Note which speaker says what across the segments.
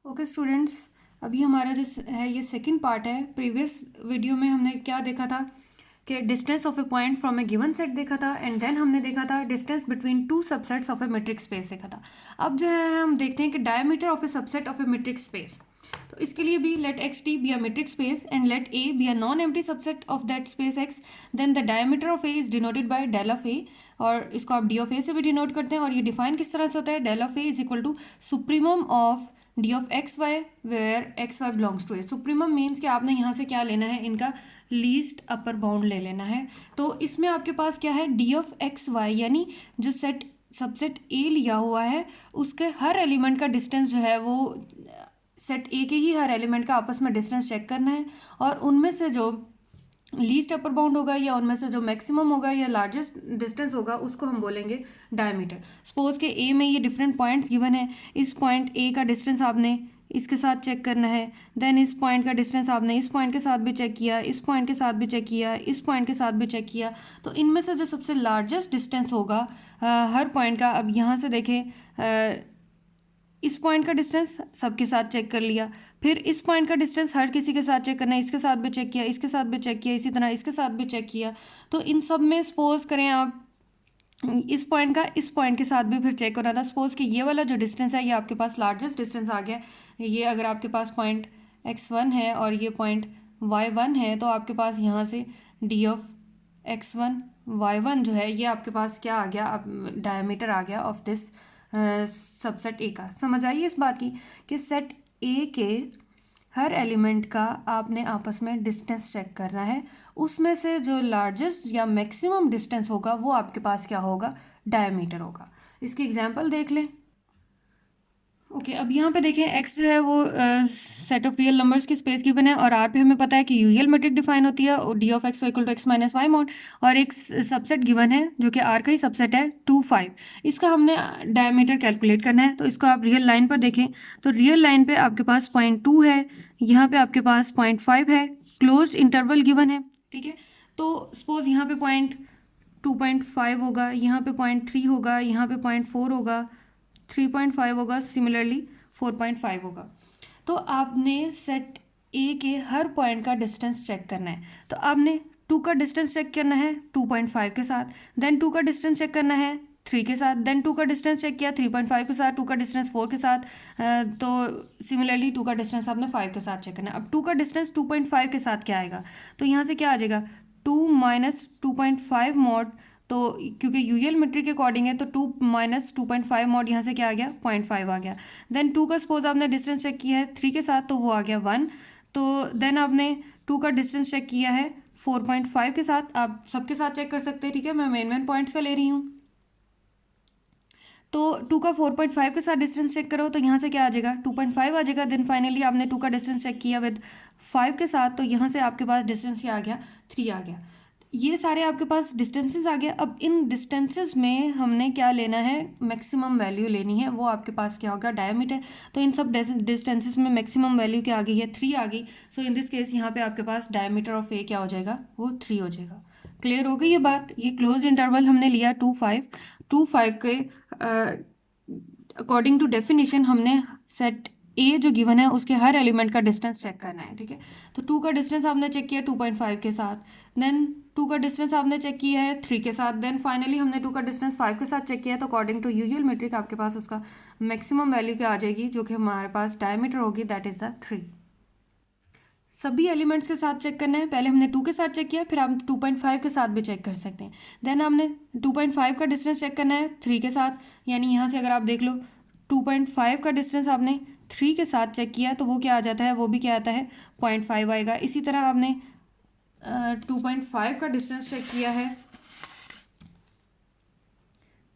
Speaker 1: Okay students, अभी हमारा जो है ये सेकंड पार्ट है। प्रीवियस वीडियो में हमने क्या देखा था कि distance of a point from a given set देखा था, एंड देन हमने देखा था distance between two subsets of a metric space देखा था। अब जो है हम देखते हैं कि diameter of a subset of a metric space. तो इसके लिए भी let X T be a metric space and let A be a non empty subset of that space X, then the diameter of A is denoted by del of A, और इसको आप D of ए से भी denote करते हैं। और ये define किस तरह से होता है, del of A is equal to supremum of D of X Y where X Y belongs to A. Supremum means कि आपने यहाँ से क्या लेना है, इनका लीस्ट अपर बाउंड ले लेना है। तो इसमें आपके पास क्या है, डी ऑफ एक्स वाई यानी जो सेट सबसेट ए लिया हुआ है उसके हर एलिमेंट का डिस्टेंस जो है वो सेट ए के ही हर एलिमेंट का आपस में डिस्टेंस चेक करना है, और उनमें से जो लीस्ट अपर बाउंड होगा या उनमें से जो मैक्सिमम होगा या लार्जेस्ट डिस्टेंस होगा उसको हम बोलेंगे डायमीटर। सपोज के ए में ये डिफरेंट पॉइंट्स गिवन है, इस पॉइंट ए का डिस्टेंस आपने इसके साथ चेक करना है, देन इस पॉइंट का डिस्टेंस आपने इस पॉइंट के साथ भी चेक किया, इस पॉइंट के साथ भी चेक किया, इस पॉइंट के साथ भी चेक किया। तो इनमें से जो सबसे लार्जेस्ट डिस्टेंस होगा हर पॉइंट का, अब यहाँ से देखें इस पॉइंट का डिस्टेंस सबके साथ चेक कर लिया, फिर इस पॉइंट का डिस्टेंस हर किसी के साथ चेक करना है, इसके साथ भी चेक किया, इसके साथ भी चेक किया, इसी तरह इसके साथ भी चेक किया। तो इन सब में सपोज करें आप इस पॉइंट का इस पॉइंट के साथ भी फिर चेक करना था। सपोज कि ये वाला जो डिस्टेंस है ये आपके पास लार्जेस्ट डिस्टेंस आ गया। ये अगर आपके पास पॉइंट x1 है और ये पॉइंट y1 है, तो आपके पास यहाँ से डी ऑफ x1 y1 जो है ये आपके पास क्या आ गया, अब डायमीटर आ गया ऑफ दिस सबसेट ए का। समझ आइए इस बात की कि सेट ए के हर एलिमेंट का आपने आपस में डिस्टेंस चेक करना है, उसमें से जो लार्जेस्ट या मैक्सिमम डिस्टेंस होगा वो आपके पास क्या होगा, डायमीटर होगा। इसकी एग्जांपल देख लें। ओके अब यहाँ पे देखें x जो है वो सेट ऑफ रियल नंबर्स की स्पेस गिवन है, और r पे हमें पता है कि यूजुअल मेट्रिक डिफाइन होती है और D of X equal to X minus Y mod, और एक सबसेट गिवन है जो कि r का ही सबसेट है 2 5। इसका हमने डायमीटर कैलकुलेट करना है। तो इसको आप रियल लाइन पर देखें तो रियल लाइन पे आपके पास 0.2 है, यहाँ पे आपके पास 0.5 है, क्लोज्ड इंटरवल गिवन है। ठीक है, तो सपोज यहाँ पे 2.5 होगा, यहाँ पे 0.3 होगा, यहाँ पे 0.4 होगा, 3.5 होगा, सिमिलरली 4.5 होगा। तो आपने सेट ए के हर पॉइंट का डिस्टेंस चेक करना है। तो आपने 2 का डिस्टेंस चेक करना है 2.5 के साथ, देन 2 का डिस्टेंस चेक करना है 3 के साथ, देन 2 का डिस्टेंस चेक किया 3.5 के साथ, 2 का डिस्टेंस 4 के साथ, तो सिमिलरली 2 का डिस्टेंस आपने 5 के साथ चेक करना है। अब 2 का डिस्टेंस 2.5 के साथ क्या आएगा, तो यहाँ से क्या आ जाएगा 2 माइनस 2.5 मॉड, तो क्योंकि यूजुअल मेट्रिक के अकॉर्डिंग है तो 2 माइनस 2.5 मॉड यहाँ से क्या आ गया 0.5 आ गया। देन 2 का सपोज आपने डिस्टेंस चेक किया है 3 के साथ तो वो आ गया 1। तो देन आपने 2 का डिस्टेंस चेक किया है 4.5 के साथ, आप सबके साथ चेक कर सकते हैं। ठीक है, मैं मेन पॉइंट्स का ले रही हूँ। तो 2 का 4.5 के साथ डिस्टेंस चेक करो तो यहाँ से क्या आ जाएगा 2.5 आ जाएगा। देन फाइनली आपने 2 का डिस्टेंस चेक किया विद 5 के साथ, तो यहाँ से आपके पास डिस्टेंस क्या आ गया 3 आ गया। ये सारे आपके पास डिस्टेंसेस आ गए। अब इन डिस्टेंसेस में हमने क्या लेना है, मैक्सिमम वैल्यू लेनी है, वो आपके पास क्या होगा डायमीटर। तो इन सब डिस्टेंसेस में मैक्सिमम वैल्यू क्या आ गई है 3 आ गई। सो इन दिस केस यहाँ पे आपके पास डायमीटर ऑफ ए क्या हो जाएगा, वो 3 हो जाएगा। क्लियर हो गई ये बात। ये क्लोज इंटरवल हमने लिया 2 5 के अकॉर्डिंग टू डेफिनेशन हमने सेट ए जो गिवन है उसके हर एलिमेंट का डिस्टेंस चेक करना है। ठीक है, तो 2 का डिस्टेंस आपने चेक किया 2.5 के साथ, देन 2 का डिस्टेंस आपने चेक किया है 3 के साथ, देन फाइनली हमने 2 का डिस्टेंस 5 के साथ चेक किया है। तो अकॉर्डिंग टू यूजुअल मेट्रिक आपके पास उसका मैक्सिमम वैल्यू क्या आ जाएगी, जो कि हमारे पास डायमीटर होगी, दैट इज द 3। सभी एलिमेंट्स के साथ चेक करना है। पहले हमने 2 के साथ चेक किया, फिर आप 2.5 के साथ भी चेक कर सकते हैं। देन हमने 2.5 का डिस्टेंस चेक करना है 3 के साथ, यानी यहाँ से अगर आप देख लो 2.5 का डिस्टेंस आपने 3 के साथ चेक किया तो वो क्या आ जाता है, वो भी क्या आता है 0.5 आएगा। इसी तरह आपने 2.5 का डिस्टेंस चेक किया है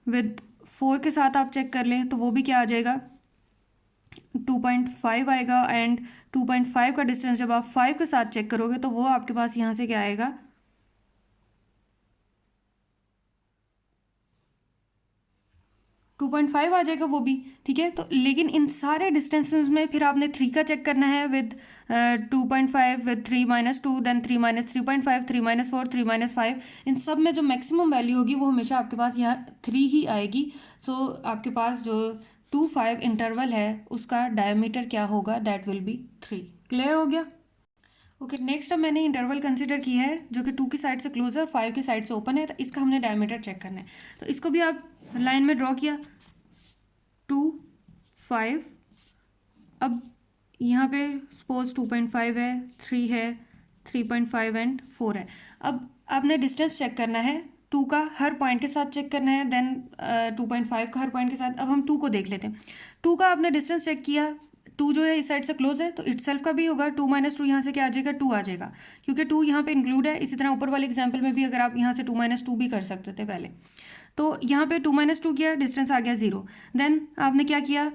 Speaker 1: विद 4 के साथ आप चेक कर लें तो वो भी क्या आ जाएगा 2.5 आएगा। एंड 2.5 का डिस्टेंस जब आप 5 के साथ चेक करोगे तो वो आपके पास यहाँ से क्या आएगा 2.5 आ जाएगा वो भी। ठीक है, तो लेकिन इन सारे डिस्टेंसेस में फिर आपने 3 का चेक करना है with 2.5 with 3 minus 2, then 3 minus 3.5, 3 minus 4, 3 minus 5। इन सब में जो मैक्सिमम वैल्यू होगी वो हमेशा आपके पास यहाँ 3 ही आएगी। सो आपके पास जो 2 5 इंटरवल है उसका डायमीटर क्या होगा, दैट विल बी 3। क्लियर हो गया? ओके, नेक्स्ट अब मैंने इंटरवल कंसिडर किया है जो कि 2 की साइड से क्लोज है और 5 की साइड से ओपन है, तो इसका हमने डायमीटर चेक करना है। तो इसको भी आप लाइन में ड्रॉ किया, 2 5, अब यहाँ पे सपोज 2.5 है, 3 है, 3.5 एंड 4 है। अब आपने डिस्टेंस चेक करना है, 2 का हर पॉइंट के साथ चेक करना है, देन 2.5 का हर पॉइंट के साथ। अब हम 2 को देख लेते हैं। 2 का आपने डिस्टेंस चेक किया, 2 जो है इस साइड से क्लोज है तो इटसेल्फ का भी होगा, 2 - 2 यहाँ से क्या आ जाएगा, 2 आ जाएगा, क्योंकि 2 यहाँ पे इंक्लूड है। इसी तरह ऊपर वाले एग्जाम्पल में भी अगर आप यहाँ से 2 - 2 भी कर सकते थे पहले, तो यहाँ पे 2 - 2 किया, डिस्टेंस आ गया 0। देन आपने क्या किया,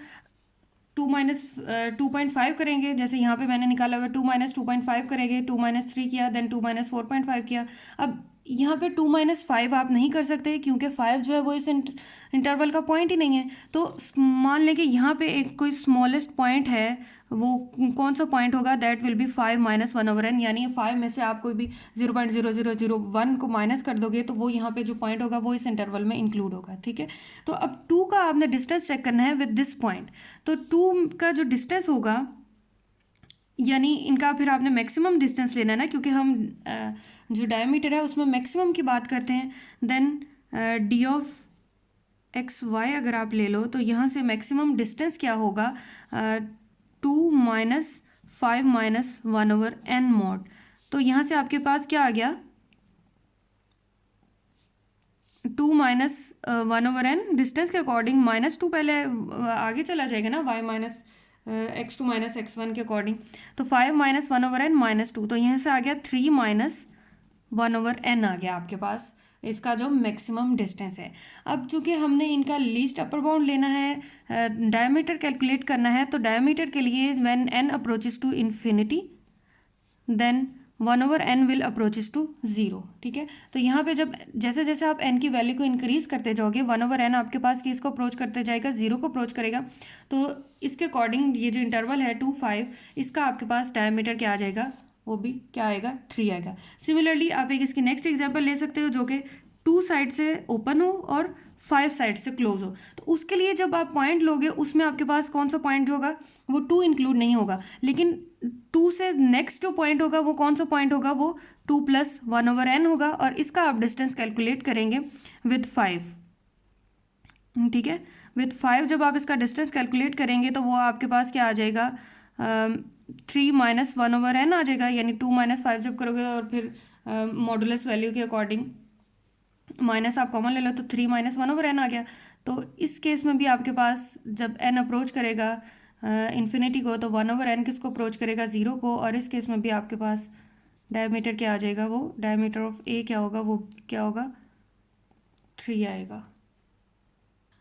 Speaker 1: 2 - 2.5 करेंगे, जैसे यहाँ पे मैंने निकाला हुआ 2 - 2.5 करेंगे, 2 - 3 किया, देन 2 - 4.5 किया। अब यहाँ पे 2 - 5 आप नहीं कर सकते क्योंकि 5 जो है वो इस इंटरवल का पॉइंट ही नहीं है। तो मान लें कि यहाँ पे एक कोई स्मॉलेस्ट पॉइंट है, वो कौन सा पॉइंट होगा, दैट विल बी 5 - 1/n, यानी 5 में से आप कोई भी 0.0001 को माइनस कर दोगे तो वो यहाँ पे जो पॉइंट होगा वो इस इंटरवल में इंक्लूड होगा। ठीक है, तो अब 2 का आपने डिस्टेंस चेक करना है विद दिस पॉइंट। तो 2 का जो डिस्टेंस होगा, यानी इनका फिर आपने मैक्सिमम डिस्टेंस लेना है ना, क्योंकि हम जो डायमीटर है उसमें मैक्सिमम की बात करते हैं। Then D of X Y अगर आप ले लो तो यहाँ से मैक्सिमम डिस्टेंस क्या होगा, 2 - 5 - 1/n मॉड। तो यहाँ से आपके पास क्या आ गया, 2 - 1/n डिस्टेंस के अकॉर्डिंग -2 पहले आगे चला जाएगा ना, y - x2 - x1 के अकॉर्डिंग। तो 5 - 1/n -2, तो यहाँ से आ गया 3 - 1/n आ गया आपके पास इसका जो मैक्सिमम डिस्टेंस है। अब चूंकि हमने इनका लीस्ट अपर बाउंड लेना है, डायमीटर कैलकुलेट करना है, तो डायमीटर के लिए when n approaches to infinity then 1/n will approaches to 0। ठीक है, तो यहाँ पे जब जैसे जैसे आप n की वैल्यू को इंक्रीज करते जाओगे, 1/n आपके पास किसको अप्रोच करते जाएगा, 0 को अप्रोच करेगा। तो इसके अकॉर्डिंग ये जो इंटरवल है 2 5, इसका आपके पास डायमीटर क्या आ जाएगा, वो भी क्या आएगा, 3 आएगा। सिमिलरली आप एक इसकी नेक्स्ट एग्जाम्पल ले सकते हो जो कि 2 साइड से ओपन हो और 5 साइड से क्लोज हो। तो उसके लिए जब आप पॉइंट लोगे उसमें आपके पास कौन सा पॉइंट जो होगा वो 2 इंक्लूड नहीं होगा, लेकिन 2 से नेक्स्ट जो पॉइंट होगा वो कौन सा पॉइंट होगा, वो 2 + 1/n होगा, और इसका आप डिस्टेंस कैलकुलेट करेंगे विद 5। ठीक है, विद 5 जब आप इसका डिस्टेंस कैलकुलेट करेंगे तो वो आपके पास क्या आ जाएगा, 3 - 1/n आ जाएगा, यानी 2 - 5 जब करोगे और फिर मॉडुलस वैल्यू के अकॉर्डिंग माइनस आप कॉमन ले लो तो 3 - 1/n आ गया। तो इस केस में भी आपके पास जब n अप्रोच करेगा इन्फिनिटी को, तो 1/n किसको अप्रोच करेगा, 0 को, और इस केस में भी आपके पास डायमीटर क्या आ जाएगा, वो डायमीटर ऑफ ए क्या होगा, वो क्या होगा, 3 आएगा।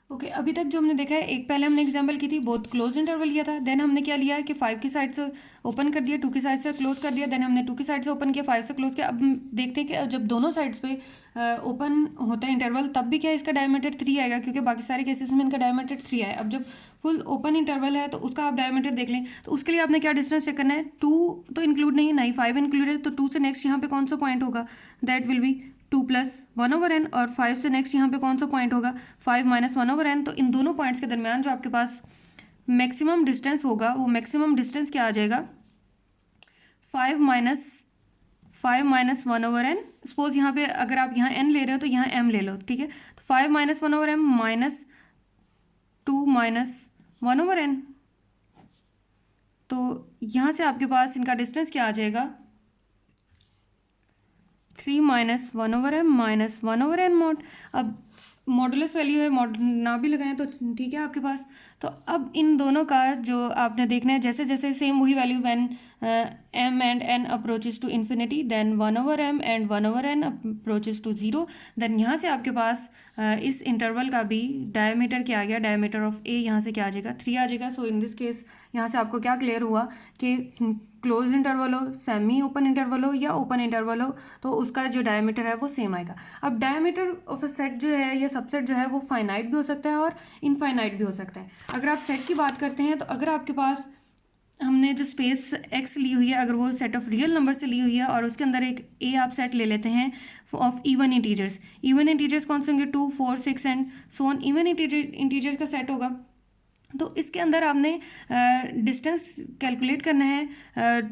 Speaker 1: ओके, अभी तक जो हमने देखा है, एक पहले हमने एग्जांपल की थी, बहुत क्लोज इंटरवल लिया था, देन हमने क्या लिया है कि 5 की साइड से ओपन कर दिया, 2 की साइड से क्लोज कर दिया, देन हमने 2 की साइड से ओपन किया, 5 से क्लोज किया। अब हम देखते हैं कि जब दोनों साइड्स पे ओपन होता है इंटरवल, तब भी क्या इसका डायमीटर 3 आएगा, क्योंकि बाकी सारे केसेस में इनका डायमीटर 3 आया। अब जब फुल ओपन इंटरवल है तो उसका आप डायमीटर देख लें, तो उसके लिए आपने क्या डिस्टेंस चेक करना है, 2 तो इंक्लूड नहीं है, ना ही 5 इंक्लूड है, तो 2 से नेक्स्ट यहाँ पे कौन सा पॉइंट होगा, दैट विल बी 2 + 1/n, और 5 से नेक्स्ट यहाँ पे कौन सा पॉइंट होगा, 5 - 1/n। तो इन दोनों पॉइंट्स के दरमियान जो आपके पास मैक्सिमम डिस्टेंस होगा, वो मैक्सिमम डिस्टेंस क्या आ जाएगा, 5 - 1/n। सपोज यहाँ पे अगर आप यहाँ n ले रहे हो तो यहाँ m ले लो, ठीक है, तो 5 - 1/m -2 - 1/n। तो यहाँ से आपके पास इनका डिस्टेंस क्या आ जाएगा, 3 - 1/m - 1/n मॉड। अब मॉडुलस वैल्यू है, मॉड ना भी लगाएं तो ठीक है आपके पास। तो अब इन दोनों का जो आपने देखना है, जैसे जैसे सेम वही value when m and n approaches to infinity, then 1/m and 1/n approaches to 0, then यहाँ से आपके पास इस इंटरवल का भी डायमीटर क्या आ गया, डायमीटर ऑफ ए यहाँ से क्या आ जाएगा, 3 आ जाएगा। सो इन दिस केस यहाँ से आपको क्या क्लियर हुआ कि क्लोज इंटरवल हो, सेमी ओपन इंटरवल हो या ओपन इंटरवल हो, तो उसका जो डायमीटर है वो सेम आएगा। अब डायमीटर ऑफ अ सेट जो है या सबसेट जो है वो फाइनाइट भी हो सकता है और इनफाइनाइट भी हो सकता है। अगर आप सेट की बात करते हैं तो अगर आपके पास हमने जो स्पेस x ली हुई है, अगर वो सेट ऑफ रियल नंबर से ली हुई है और उसके अंदर एक a आप सेट ले लेते हैं ऑफ इवन इंटीजर्स कौन से होंगे, 2 4 6 and so on, even integers का सेट होगा। तो इसके अंदर आपने डिस्टेंस कैलकुलेट करना है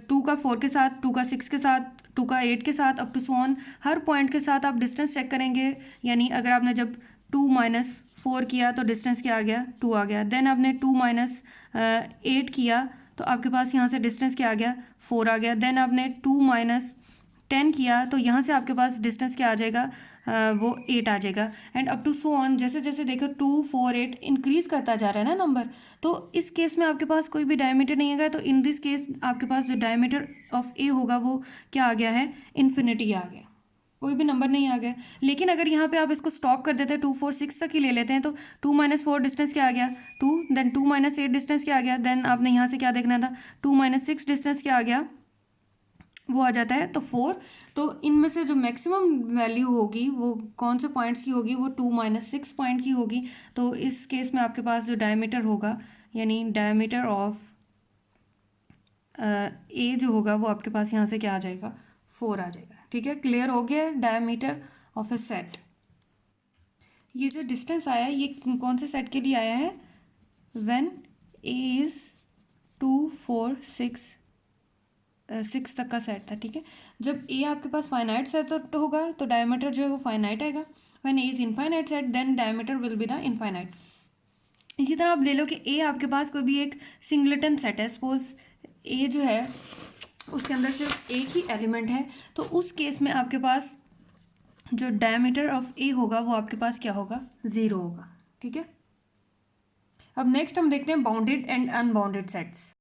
Speaker 1: 2 का 4 के साथ, 2 का 6 के साथ, 2 का 8 के साथ, अप टू सो ऑन। हर पॉइंट के साथ आप डिस्टेंस चेक करेंगे। यानी अगर आपने जब 2 माइनस 4 किया तो डिस्टेंस क्या आ गया, 2 आ गया। देन आपने 2 माइनस 8 किया तो आपके पास यहाँ से डिस्टेंस क्या आ गया, 4 आ गया। देन आपने 2 माइनस 10 किया तो यहाँ से आपके पास डिस्टेंस क्या आ जाएगा, वो 8 आ जाएगा। And up to so on, जैसे जैसे देखो 2 4 8 इंक्रीज करता जा रहा है ना नंबर। तो इस केस में आपके पास कोई भी डायमीटर नहीं है, तो इन दिस केस आपके पास जो डायमीटर ऑफ ए होगा वो क्या आ गया है, इन्फिनिटी आ गया, कोई भी नंबर नहीं आ गया। लेकिन अगर यहाँ पे आप इसको स्टॉप कर देते हैं, 2 4 6 तक ही ले लेते हैं, तो 2 माइनस 4 डिस्टेंस क्या आ गया, 2। देन 2 माइनस 8 डिस्टेंस क्या आ गया। देन आपने यहाँ से क्या देखना था, 2 माइनस 6 डिस्टेंस क्या आ गया, वो आ जाता है, तो 4। तो इनमें से जो मैक्सिमम वैल्यू होगी वो कौन से पॉइंट्स की होगी, वो 2 माइनस 6 पॉइंट की होगी। तो इस केस में आपके पास जो डायमीटर होगा, यानी डायमीटर ऑफ ए जो होगा वो आपके पास यहाँ से क्या आ जाएगा, 4 आ जाएगा। ठीक है, क्लियर हो गया डायमीटर ऑफ ए सेट। ये जो डिस्टेंस आया है ये कौन से सेट के लिए आया है, व्हेन ए इज़ 2 4 6 तक का सेट था। ठीक है, जब ए आपके पास फाइनाइट सेट तो होगा तो डायमीटर जो है वो फाइनाइट आएगा। When A is infinite set then diameter will be the infinite. इसी तरह आप ले लो कि ए आपके पास कोई भी एक सिंगलेटन सेट है, सपोज ए जो है उसके अंदर सिर्फ एक ही एलिमेंट है, तो उस केस में आपके पास जो डायमीटर ऑफ ए होगा वो आपके पास क्या होगा, 0 होगा। ठीक है, अब नेक्स्ट हम देखते हैं bounded and unbounded sets.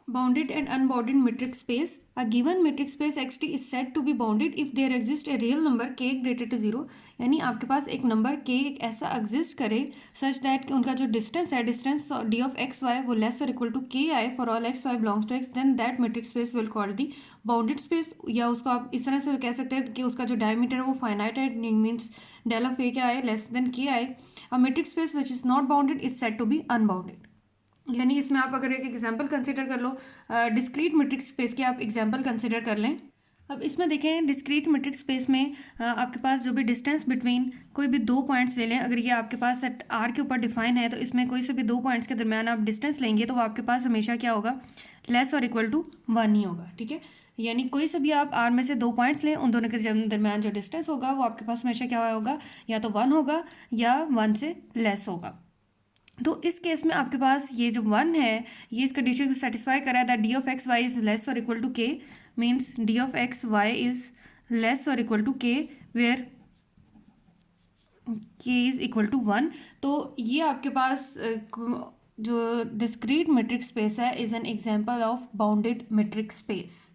Speaker 1: Bounded and unbounded metric space. A given metric space xt is said to be bounded if there exists a real number k greater to 0। यानी आपके पास एक नंबर k एक ऐसा exist करे such that उनका जो distance है, distance d of X Y वो लेस और equal to k I for all X Y belongs to X, then that metric space will called the bounded space. या उसको आप इस तरह से कह सकते हैं कि उसका जो डायमीटर है वो फाइनाइट है, मीन्स डेल ऑफ ए क्या है, less than k I. A metric space which is not bounded is said to be unbounded. यानी इसमें आप अगर एक एग्जांपल कंसिडर कर लो, डिस्क्रीट मेट्रिक स्पेस की आप एग्जांपल कंसिडर कर लें। अब इसमें देखें डिस्क्रीट मेट्रिक स्पेस में आपके पास जो भी डिस्टेंस बिटवीन कोई भी दो पॉइंट्स ले लें, अगर ये आपके पास सेट आर के ऊपर डिफाइन है तो इसमें कोई से भी दो पॉइंट्स के दरमियान आप डिस्टेंस लेंगे तो वो आपके पास हमेशा क्या होगा, लेस और इक्वल टू 1 ही होगा। ठीक है, यानी कोई से भी आप आर में से दो पॉइंट्स लें, उन दोनों के दरमियान जो डिस्टेंस होगा वो आपके पास हमेशा क्या होगा, या तो 1 होगा या 1 से लेस होगा। तो इस केस में आपके पास ये जो 1 है ये इस कंडीशन को सेटिस्फाई कर रहा है that D of X Y is less और equal to K, means D of X Y is less और equal to K where K is equal to 1। तो ये आपके पास जो डिस्क्रीट मेट्रिक स्पेस है is an example of bounded metric space.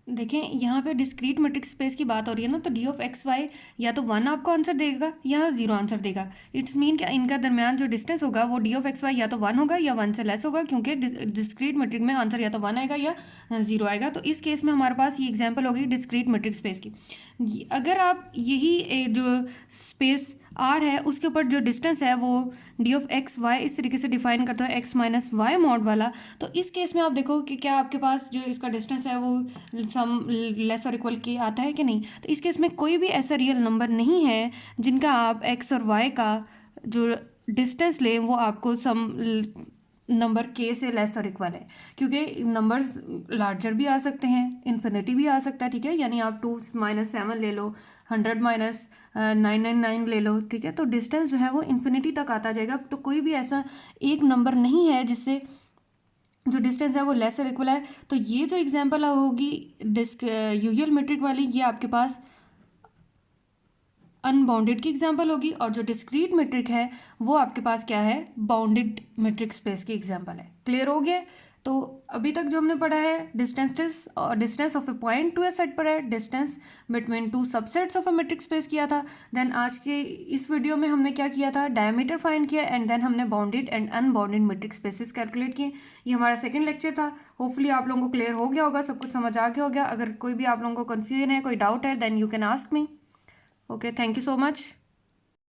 Speaker 1: देखें यहाँ पे डिस्क्रीट मेट्रिक स्पेस की बात हो रही है ना, तो डी ऑफ एक्स वाई या तो 1 आपको आंसर देगा या 0 आंसर देगा। इट्स मीन कि इनका दरमियान जो डिस्टेंस होगा वो डी ऑफ एक्स वाई या तो 1 होगा या 1 से लेस होगा, क्योंकि डिस्क्रीट मेट्रिक में आंसर या तो 1 आएगा या 0 आएगा। तो इस केस में हमारे पास ये एग्जाम्पल होगी डिस्क्रीट मेट्रिक स्पेस की। अगर आप यही जो स्पेस आर है उसके ऊपर जो डिस्टेंस है वो डी ऑफ एक्स वाई इस तरीके से डिफाइन करते हो एक्स माइनस वाई मॉड वाला, तो इस केस में आप देखो कि क्या आपके पास जो इसका डिस्टेंस है वो सम लेस और इक्वल के आता है कि नहीं। तो इस केस में कोई भी ऐसा रियल नंबर नहीं है जिनका आप एक्स और वाई का जो डिस्टेंस लें वो आपको सम नंबर के से लेस और इक्वल है, क्योंकि नंबर्स लार्जर भी आ सकते हैं, इन्फिनिटी भी आ सकता है। ठीक है, यानी आप 2 माइनस 7 ले लो, 100 माइनस 999 ले लो। ठीक है, तो डिस्टेंस जो है वो इन्फिनिटी तक आता जाएगा। तो कोई भी ऐसा एक नंबर नहीं है जिससे जो डिस्टेंस है वो लेस और इक्वल है। तो ये जो एग्जांपल होगी यूजुअल मेट्रिक वाली, ये आपके पास अनबाउंडेड की एग्जांपल होगी, और जो डिस्क्रीट मेट्रिक है वो आपके पास क्या है, बाउंडेड मेट्रिक स्पेस की एग्जांपल है। क्लियर हो गया। तो अभी तक जो हमने पढ़ा है distance of a point to a set पर है, distance between two subsets of a metric space किया था। देन आज के इस वीडियो में हमने क्या किया था, डायमीटर फाइंड किया, एंड देन हमने bounded and unbounded metric spaces calculate किए। ये हमारा सेकंड लेक्चर था। होपफुली आप लोगों को क्लियर हो गया होगा, सब कुछ समझ आ गया होगा। अगर कोई भी आप लोगों को कन्फ्यूजन है, कोई डाउट है, then you can ask me. Okay, thank you so much.